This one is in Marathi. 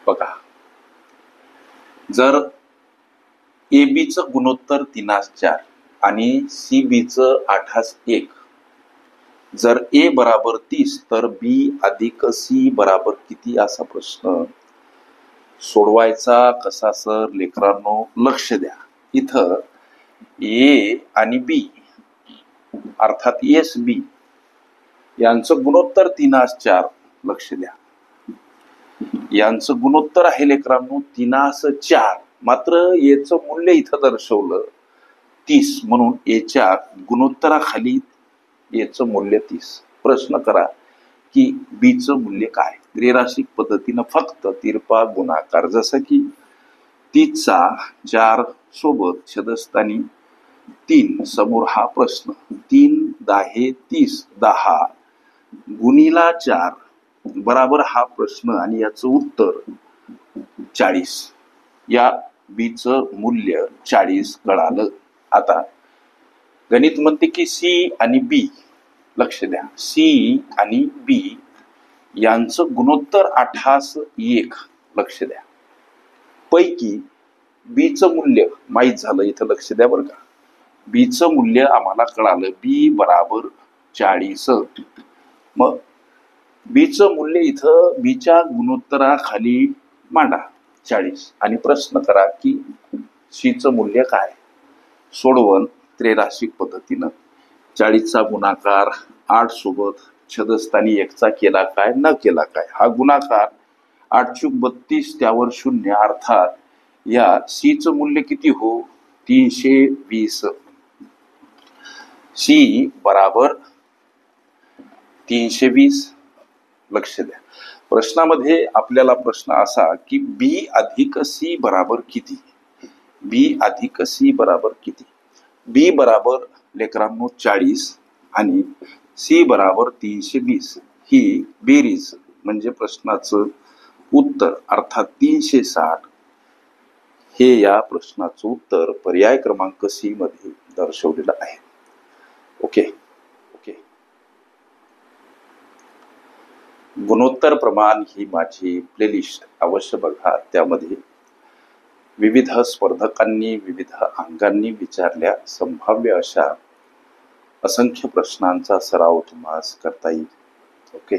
बघा, जर ए बी चं गुणोत्तर 3/4 आणि सी बी चं 8/1, जर ए बराबर 30 तर बी अधिक सी बराबर किती असा प्रश्न सोडवायचा कसा सर लेकरांनो? लक्ष द्या. इथं ए आणि बी अर्थात एस बी यांचं गुणोत्तर 3/4. लक्ष द्या, यांचं गुणोत्तर आहे लेकरांनो 3/4. मात्र एचं मूल्य इथं दर्शवलं 30, म्हणून एच्या गुणोत्तराखाली एचं मूल्य 30. प्रश्न करा की बीचं मूल्य काय? त्रैराशिक पद्धतीनं फक्त तिरपा गुणाकार, जसं की 30चा 4 सोबत छेदस्थानी 3 समोर हा प्रश्न 3 10 30 10 गुणिला 4 बराबर हा प्रश्न आणि याचं उत्तर 40. या बीचं मूल्य 40 कळालं. आता गणित म्हणते की सी आणि बी, लक्ष द्या, सी आणि बी यांचं गुणोत्तर 8/1. लक्ष द्या, पैकी बीचं मूल्य माहीत झालं. इथं लक्ष द्या बरं का, बीचं मूल्य आम्हाला कळालं, बी बराबर 40. मग बीचं मूल्य इथं बीच्या गुणोत्तराखाली मांडा 40 आणि प्रश्न करा की सीचं मूल्य काय? सोडवण त्रैराशिक पद्धतीनं 40चा गुणाकार 8 सोबत छेदस्थानी 1चा केला काय, न केला काय? हा गुणाकार 8 × 32 त्यावर 0, अर्थात या सीचं मूल्य किती हो? 320. सी बराबर 320. लक्ष द्या, प्रश्नामध्ये आपल्याला प्रश्न असा की बी अधिक सी बराबर किती? बी अधिक सी बराबर किती? बी बराबर लेकरांनो 40 आणि सी बराबर 320. ही बेरीज म्हणजे प्रश्नाचं उत्तर, अर्थात 360 हे या प्रश्नाचं उत्तर पर्याय क्रमांक सी मध्ये दर्शवलेलं आहे. ओके. गुणोत्तर प्रमाण ही माझी प्लेलिस्ट अवश्य बघा. त्यामध्ये विविध स्पर्धकांनी विविध अंगांनी विचारल्या संभाव्य अशा असंख्य प्रश्नांचा सराव तुम्हाला करता येईल. ओके.